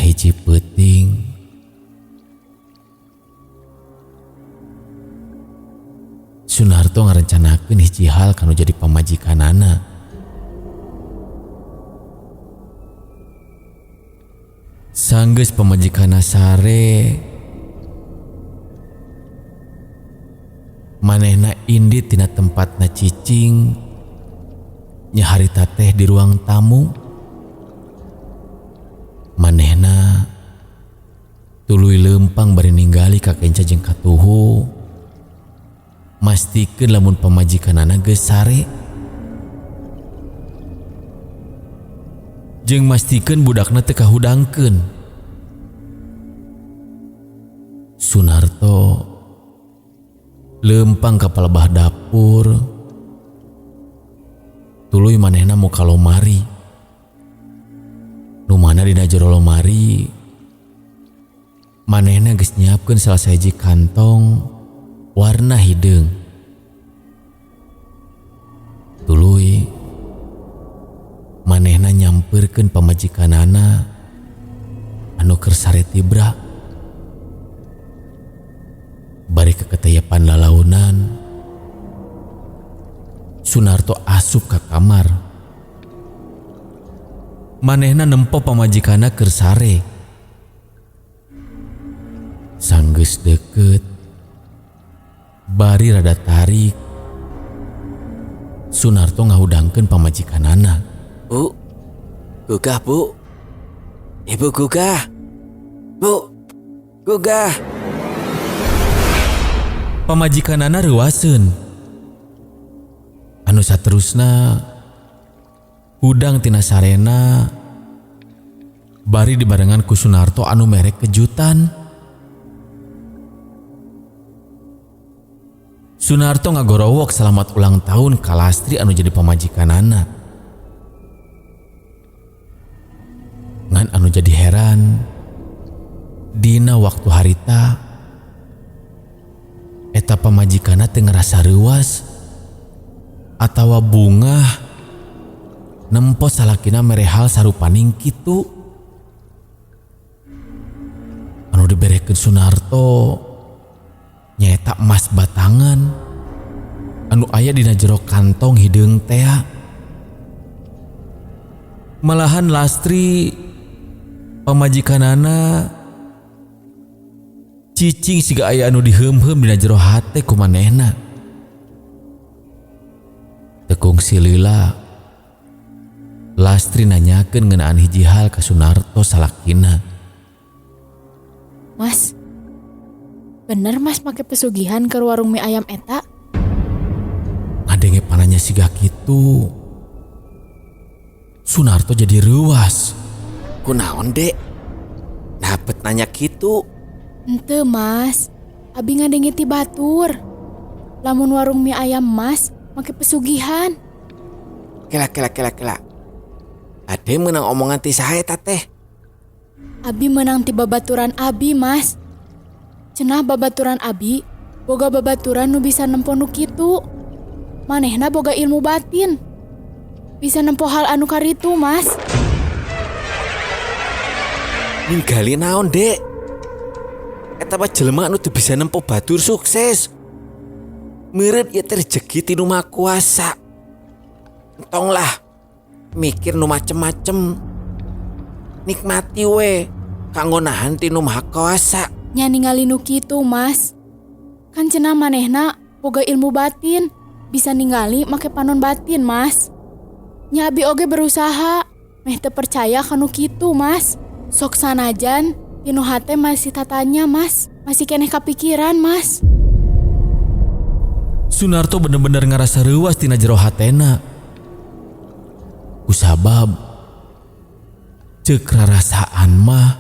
hiji peuting Sunarto ngarencanakeun hiji hal kanu jadi pamajikanana. Sanggeus pamajikanna sare, manehna indit tina tempatna cicing, nyaharita teh di ruang tamu. Manehna tuluy lempang bari ninggali ka kenca jeung katuhu, mastikeun lamun pamajikanana geus sare, jeung mastikeun budakna teu kahudangkeun. Sunarto lempang ka palebah dapur, tuluy manehna muka lomari. Nu mana dina jero lomari manehna geus nyiapkeun salah sahiji kantong warna hideung. Tuluy manehna nyampeurkeun pamajikanana anu keur sare tibra. Bari keketeyepan lalaunan, Sunarto asup ka kamar. Manehna nempo pamajikanna keur sare. Sanggeus deukeut, bari rada tarik, Sunarto ngahudangkeun pamajikanana. Bu, gugah bu, ibu gugah, bu, gugah. Pamajikanana reuaseun. Anu saterusna hudang tina sarena bari dibarengan ku Sunarto anu merek kejutan. Sunarto ngagorowok selamat ulang tahun ka Lastri anu jadi pamajikanana. Ngan anu jadi heran, dina waktu harita eta pamajikanna teu ngarasa reuas atawa bungah nempo salakina mere hal sarupaning kitu. Anu diberekeun Sunarto nyaeta emas batangan anu aya dina jero kantong hideung teh. Malahan Lastri pamajikanana cicing siga aya anu diheum-heum dina jero hate ku manehna. Tekung silila Lastri nanyakeun ngeunaan hiji hal ka Sunarto salakina. Mas, bener mas make pesugihan ke warung mie ayam eta? Ngadenge pananya siga kitu, Sunarto jadi reuas. Kunaon dek? Dapet nanya kitu? Henteu mas, abi ngadenge ti batur. Lamun warung mie ayam mas make pesugihan. Kela. Ade menang omongan ti saha eta teh? Abi menang ti babaturan abi mas. Cenah babaturan abi boga babaturan nu bisa nempo nu kitu. Manehna boga ilmu batin, bisa nempo hal anu karitu mas. Ninggali naon dek? Eta mah jelema anu teu bisa nempo batur sukses. Mirip ieu teh rezeki ti nu Maha Kuasa. Entong lah mikir nu macem-macem. Nikmati we kanggo nahan ti nu Maha Kuasa. Nya ningali nu kitu mas. Kan cenah manehna boga ilmu batin, bisa ningali make panon batin mas. Nya abi oge berusaha, meh teu percaya kanu kitu mas. Sok sanajan tinu hate masih tatanya mas, masih keneh kapikiran mas. Sunarto bener-bener ngarasa reuas tina jero hatena. Kusabab ceuk rarasaan mah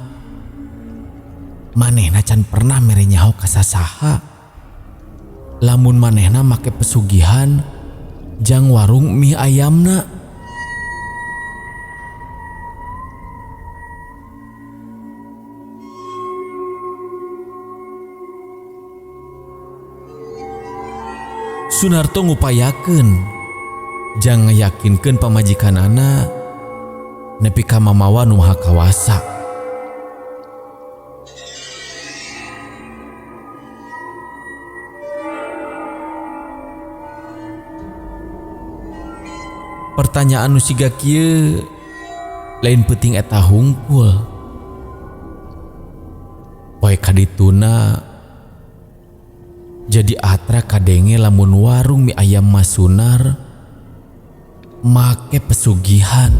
manehna can pernah mere nyaho ka sasaha. Lamun manehna make pesugihan jang warung mie ayamna. Sunarto ngupayakeun jang ngayakinkeun pamajikanana nepi ka mamawa nu maha kawasa. Pertanyaan nu siga kieu lain penting eta hungkul. Poe kadituna jadi atra kadenge lamun warung mie ayam Mas Sunar make pesugihan.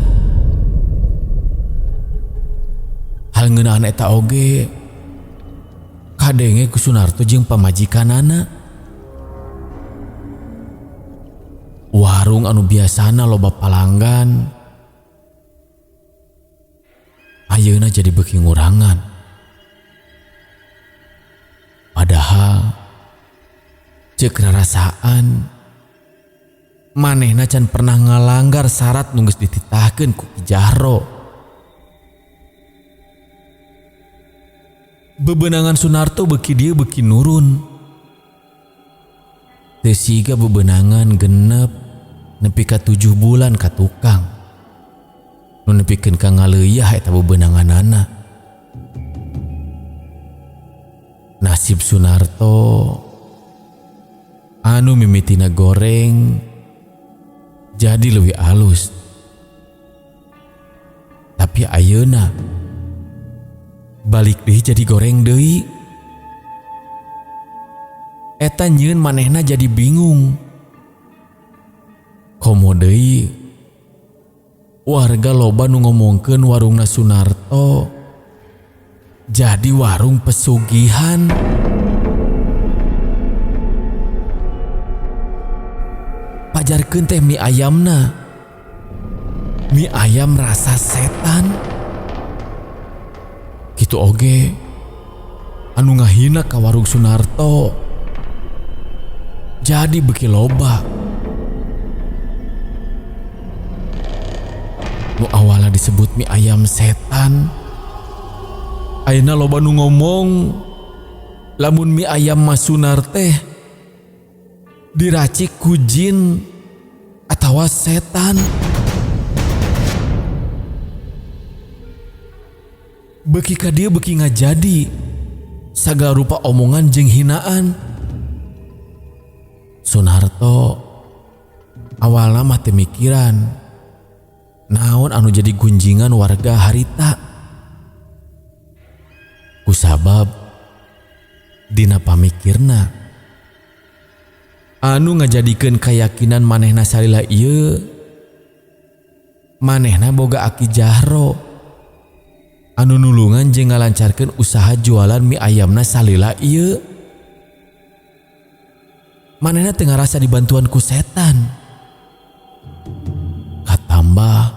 Hal ngeunaan eta oge kadenge ku Sunarto jeung pamajikanana. Warung anu biasana loba palanggan ayeuna jadi beuki ngurangan. Padahal ceuk rarasaan manehna can pernah ngalanggar syarat nu geus dititahkeun ku Ki Jahro. Bebenangan Sunarto beuki dieu beuki nurun. Teu siga bebenangan genep nepi ka 7 bulan ka tukang. Nu nepikeun ka ngaleuyah eta bebenanganana. Nasib Sunarto anu mimitina goreng jadi leuwih alus. Tapi ayeuna balik deui jadi goreng deui. Eta nyieun manehna jadi bingung. Komo deui warga loba nu ngomongkeun warungna Sunarto jadi warung pesugihan. Pajarkeun teh mie ayamna, mie ayam rasa setan. Kitu oge anu ngahina ka warung Sunarto jadi beuki loba. Nu awalna disebut mie ayam setan, ayeuna loba nu ngomong lamun mie ayam Mas Sunar teh diracik ku jin atawa setan. Beuki ka dieu beuki ngajadi sagala rupa omongan jeung hinaan. Sunarto awalna mah teu mikiran naon anu jadi gunjingan warga harita. Kusabab dina pamikirna anu ngajadikeun kayakinan manehna salila ieu manehna boga Aki Jahro anu nulungan jeung ngalancarkeun usaha jualan mie ayamna salila ieu. Manehna teu ngarasa dibantuan ku setan. Katambah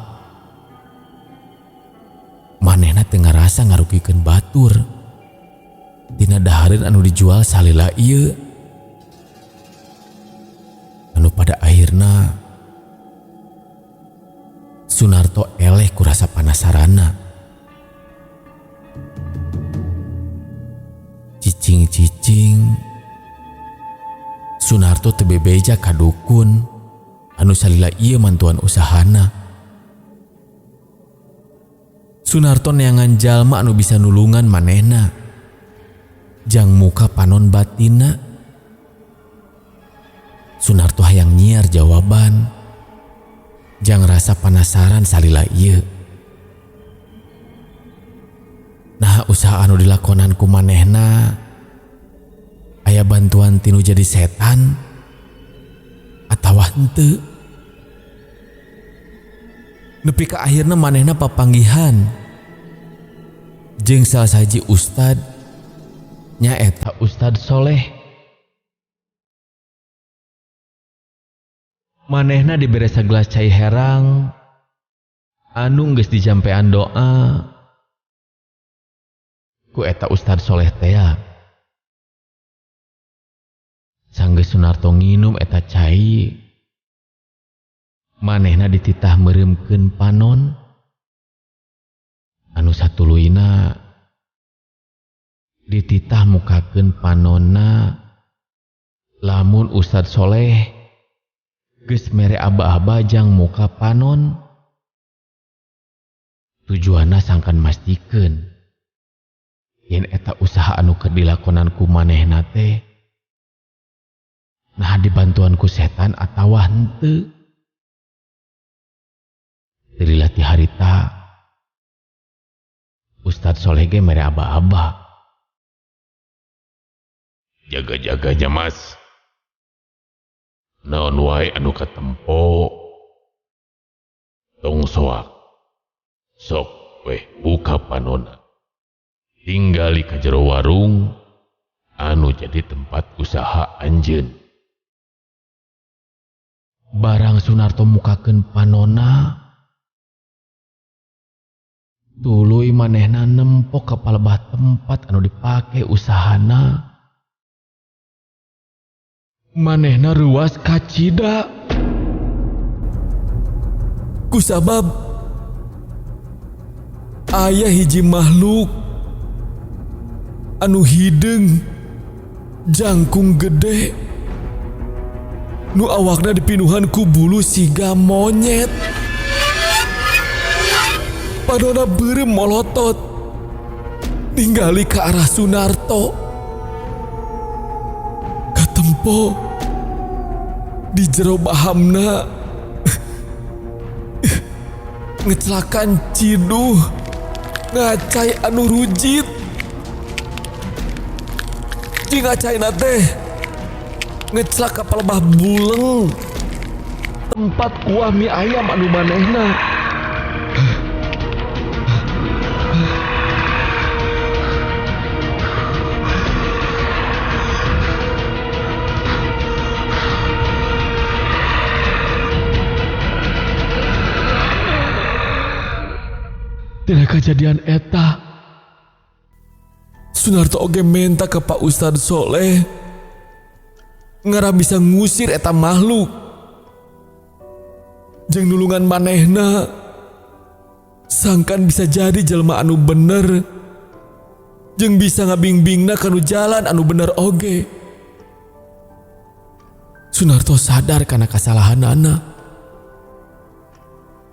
manehna teu ngarasa ngarugikeun batur tina dahareun anu dijual salila ieu. Anu pada akhirna Sunarto eleh ku rasa panasaranna. Cicing-cicing Sunarto teu bebeja ka dukun anu salila ieu mantuan usahana. Sunarto neangan jalma anu bisa nulungan manehna jang muka panon batinna. Sunarto hayang nyiar jawaban jang rasa penasaran salila ieu. Nah usaha anu dilakonan ku manehna aya bantuan tinu jadi setan atawa henteu. Nepi ka akhirna manehna papanggihan jeung salah saji ustad nyaeta Ustad Soleh. Manehna dibere sagelas cai herang anu geus dijampean doa ku eta Ustad Soleh teh. Sanggeus Sunarto nginum eta cai, manehna dititah meureumkeun panon. Anu satuluina dititah mukakeun panonna lamun Ustad Soleh geus mere aba-aba jang muka panon. Tujuanna sangkan mastikeun yen eta usaha anu keur dilakonan ku manehna teh nah dibantuan ku setan atawa henteu. iya ti harita Ustadz Soleh ge mere aba-aba. Jaga-jaganya Mas. Naon wae anu katempo tong soak. Sok weh buka panona. Tinggali ka jero warung anu jadi tempat usaha anjeun. Barang Sunarto mukakeun panona, tuluy manehna nempok ka palebah tempat anu dipake usahana. Manehna ruas kacida. Kusabab aya hiji makhluk anu hideung jangkung gede nu awakna dipinuhan ku bulu siga monyet. Panona beureum molotot ningali ke arah Sunarto. Katempo di jero bahamna ngecelakan ciduh ngacai anu rujit. Ji ngacaina teh ngecelaka palebah buleng tempat kuah mie ayam anu manehna. Tina kejadian eta Sunarto oge menta ke Pak Ustadz Soleh ngara bisa ngusir eta makhluk jeung nulungan manehna sangkan bisa jadi jelema anu bener jeung bisa ngabingbingna kanu jalan anu bener oge. Sunarto sadar kana kasalahanana.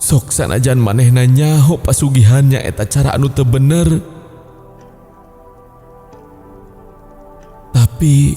Sok sanajan manehna nyaho pasugihannya eta cara anu teu bener, tapi